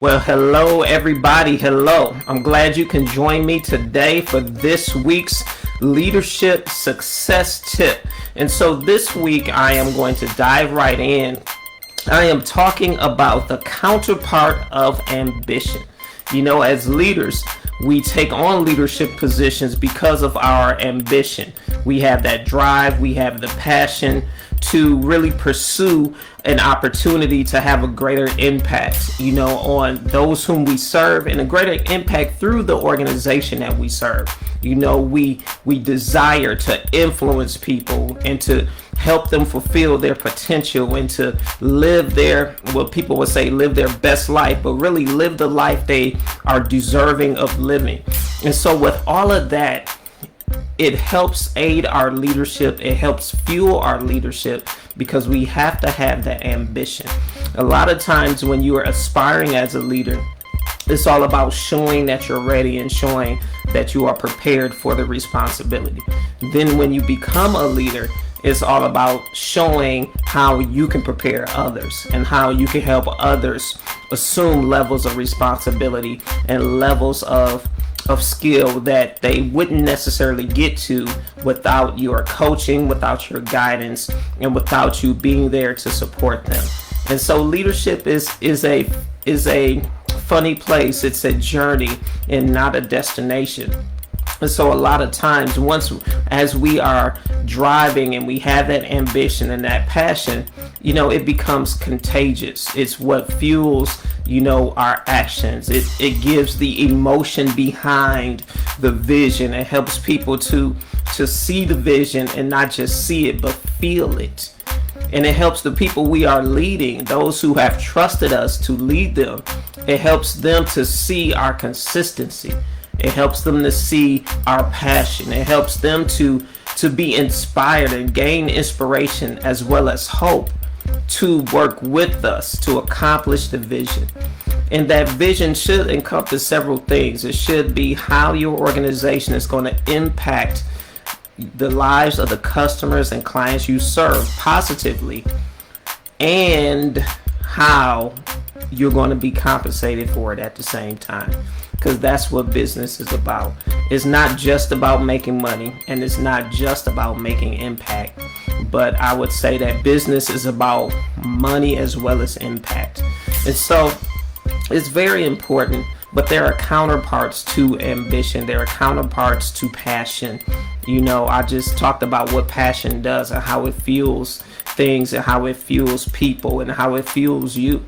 Well, hello, everybody. Hello. I'm glad you can join me today for this week's leadership success tip. And so this week I am going to dive right in. I am talking about the counterpart of ambition. You know, as leaders, we take on leadership positions because of our ambition. We have that drive, we have the passion to really pursue an opportunity to have a greater impact, on those whom we serve, and a greater impact through the organization that we serve. We desire to influence people and to help them fulfill their potential and to live what people would say, live their best life, but really live the life they are deserving of living. And so with all of that, it helps aid our leadership. It helps fuel our leadership because we have to have that ambition. A lot of times when you are aspiring as a leader, it's all about showing that you're ready and showing that you are prepared for the responsibility. Then when you become a leader, it's all about showing how you can prepare others and how you can help others assume levels of responsibility and levels of skill that they wouldn't necessarily get to without your coaching, without your guidance, and without you being there to support them. And so leadership is a funny place. It's a journey and not a destination. And so a lot of times, as we are driving and we have that ambition and that passion, it becomes contagious. It's what fuels, our actions. It gives the emotion behind the vision. It helps people to see the vision and not just see it, but feel it. And it helps the people we are leading, those who have trusted us to lead them. It helps them to see our consistency. It helps them to see our passion. It helps them to be inspired and gain inspiration as well as hope to work with us to accomplish the vision. And that vision should encompass several things. It should be how your organization is going to impact the lives of the customers and clients you serve positively, and how you're going to be compensated for it at the same time. Because that's what business is about. It's not just about making money, and it's not just about making impact. But I would say that business is about money as well as impact. And so it's very important, but there are counterparts to ambition. There are counterparts to passion. I just talked about what passion does and how it fuels things and how it fuels people and how it fuels you.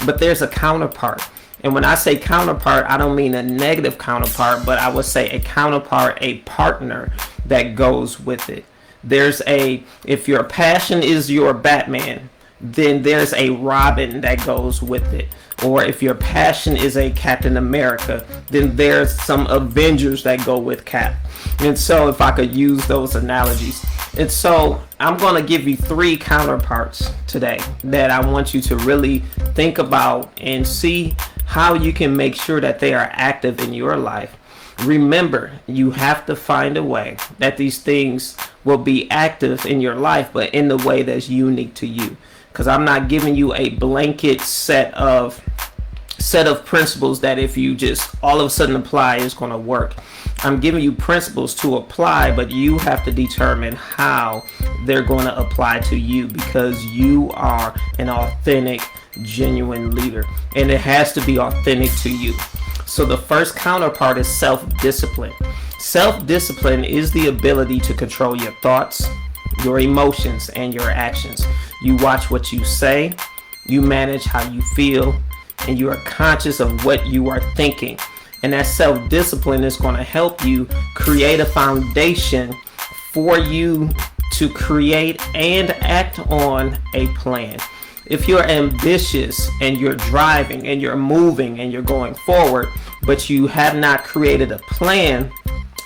But there's a counterpart. And when I say counterpart, I don't mean a negative counterpart, but I would say a counterpart, a partner that goes with it. If your passion is your Batman, then there's a Robin that goes with it. Or if your passion is a Captain America, then there's some Avengers that go with Cap. And so if I could use those analogies. And so I'm going to give you 3 counterparts today that I want you to really think about and see how you can make sure that they are active in your life. Remember, you have to find a way that these things will be active in your life, but in the way that's unique to you. Because I'm not giving you a blanket set of principles that if you just all of a sudden apply, it's going to work. I'm giving you principles to apply, but you have to determine how they're going to apply to you, because you are an authentic, genuine leader, and it has to be authentic to you. So the first counterpart is self-discipline. Self-discipline is the ability to control your thoughts, your emotions, and your actions. You watch what you say, you manage how you feel, and you are conscious of what you are thinking. And that self-discipline is going to help you create a foundation for you to create and act on a plan. If you're ambitious and you're driving and you're moving and you're going forward, but you have not created a plan,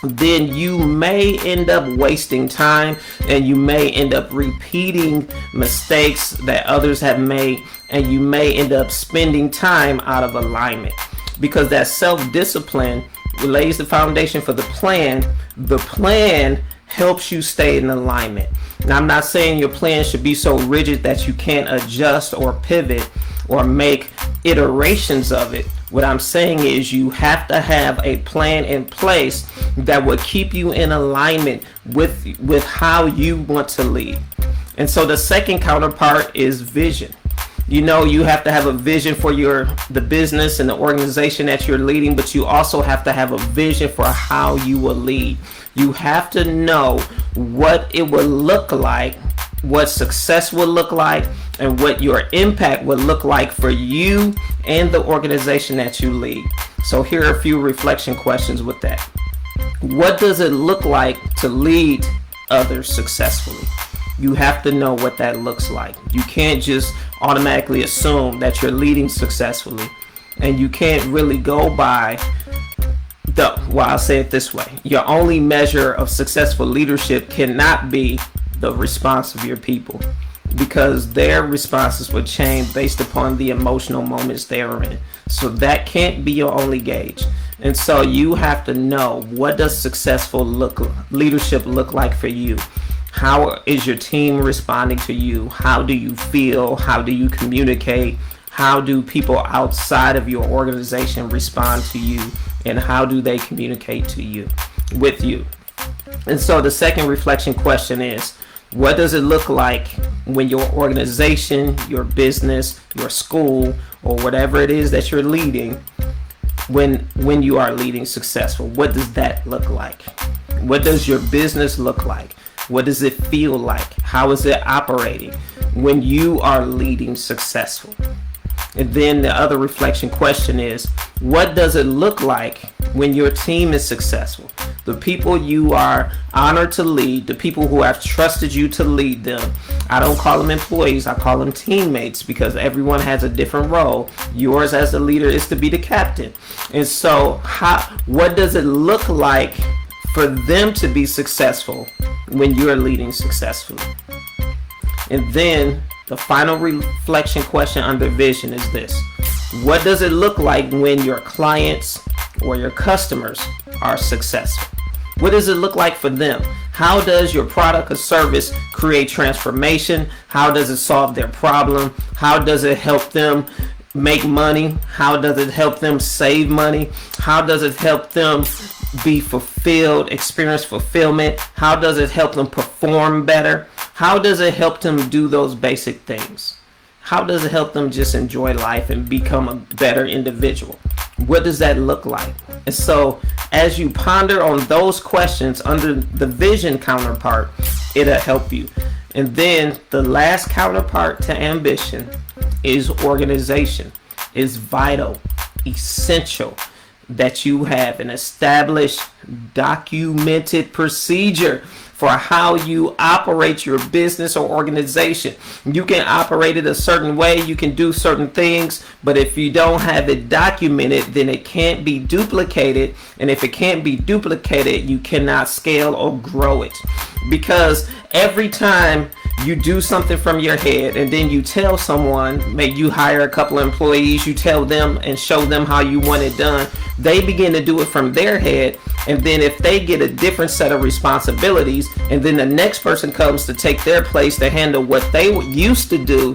then you may end up wasting time and you may end up repeating mistakes that others have made, and you may end up spending time out of alignment, because that self-discipline lays the foundation for the plan. The plan helps you stay in alignment. Now, I'm not saying your plan should be so rigid that you can't adjust or pivot, or make iterations of it. What I'm saying is you have to have a plan in place that will keep you in alignment with how you want to lead. And so the second counterpart is vision. You have to have a vision for the business and the organization that you're leading, but you also have to have a vision for how you will lead. You have to know what it will look like, what success will look like, and what your impact will look like for you and the organization that you lead. So here are a few reflection questions with that. What does it look like to lead others successfully? You have to know what that looks like. You can't just automatically assume that you're leading successfully, and you can't really go by I'll say it this way. Your only measure of successful leadership cannot be the response of your people, because their responses will change based upon the emotional moments they are in. So that can't be your only gauge. And so you have to know, what does successful leadership look like for you? How is your team responding to you? How do you feel? How do you communicate? How do people outside of your organization respond to you? And how do they communicate with you? And so the second reflection question is, what does it look like when your organization, your business, your school, or whatever it is that you're leading, when you are leading successful? What does that look like? What does your business look like? What does it feel like? How is it operating when you are leading successful? And then the other reflection question is, what does it look like when your team is successful? The people you are honored to lead, the people who have trusted you to lead them. I don't call them employees, I call them teammates, because everyone has a different role. Yours as the leader is to be the captain. And so what does it look like for them to be successful when you're leading successfully? And then the final reflection question under vision is this: what does it look like when your clients or your customers are successful? What does it look like for them? How does your product or service create transformation? How does it solve their problem? How does it help them make money? How does it help them save money? How does it help them be fulfilled, experience fulfillment? How does it help them perform better? How does it help them do those basic things? How does it help them just enjoy life and become a better individual? What does that look like? And so as you ponder on those questions under the vision counterpart, it'll help you. And then the last counterpart to ambition is organization. It's vital, essential that you have an established, documented procedure for how you operate your business or organization. You can operate it a certain way, you can do certain things, but if you don't have it documented, then it can't be duplicated. And if it can't be duplicated, you cannot scale or grow it. Because every time you do something from your head and then you tell someone, maybe you hire a couple of employees, you tell them and show them how you want it done, they begin to do it from their head. And then if they get a different set of responsibilities, and then the next person comes to take their place to handle what they used to do,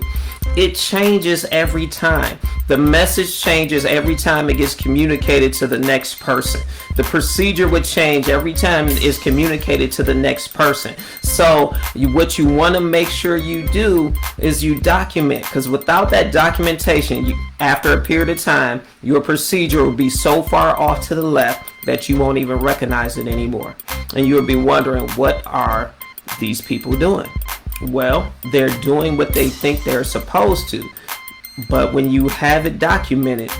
it changes every time. The message changes every time it gets communicated to the next person. The procedure would change every time it is communicated to the next person. So what you want to make sure you do is you document, because without that documentation, after a period of time, your procedure will be so far off to the left that you won't even recognize it anymore. And you'll be wondering, what are these people doing? Well, they're doing what they think they're supposed to. But when you have it documented,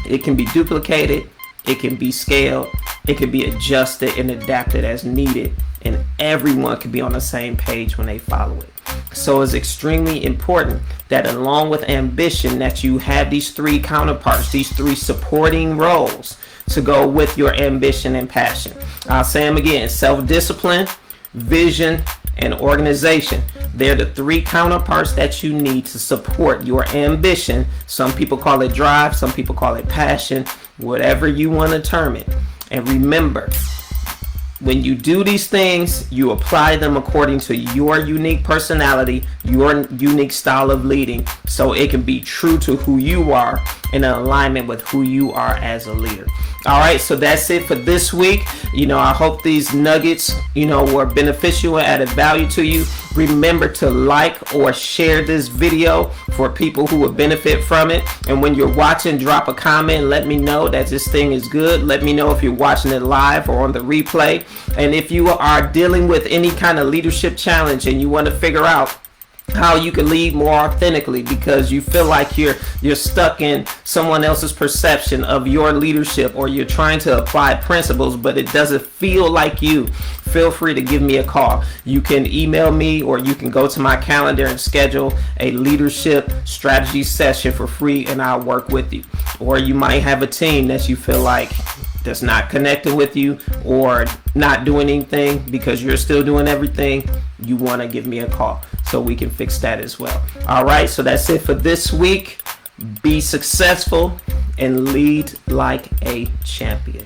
it can be duplicated, it can be scaled, it can be adjusted and adapted as needed, and everyone can be on the same page when they follow it. So it's extremely important that along with ambition, that you have these three counterparts, these three supporting roles to go with your ambition and passion. I'll say them again: self-discipline, vision, and organization. They're the three counterparts that you need to support your ambition. Some people call it drive, some people call it passion, whatever you want to term it. And remember, When you do these things, you apply them according to your unique personality, your unique style of leading, so it can be true to who you are in alignment with who you are as a leader. All right, so that's it for this week. I hope these nuggets, were beneficial and added value to you. Remember to like or share this video for people who would benefit from it. And when you're watching, drop a comment. Let me know that this thing is good. Let me know if you're watching it live or on the replay. And if you are dealing with any kind of leadership challenge and you want to figure out how you can lead more authentically because you feel like you're stuck in someone else's perception of your leadership, or you're trying to apply principles but it doesn't feel like you, feel free to give me a call. You can email me, or you can go to my calendar and schedule a leadership strategy session for free, and I'll work with you. Or you might have a team that you feel like that's not connecting with you or not doing anything because you're still doing everything. You want to give me a call so we can fix that as well. All right, so that's it for this week. Be successful and lead like a champion.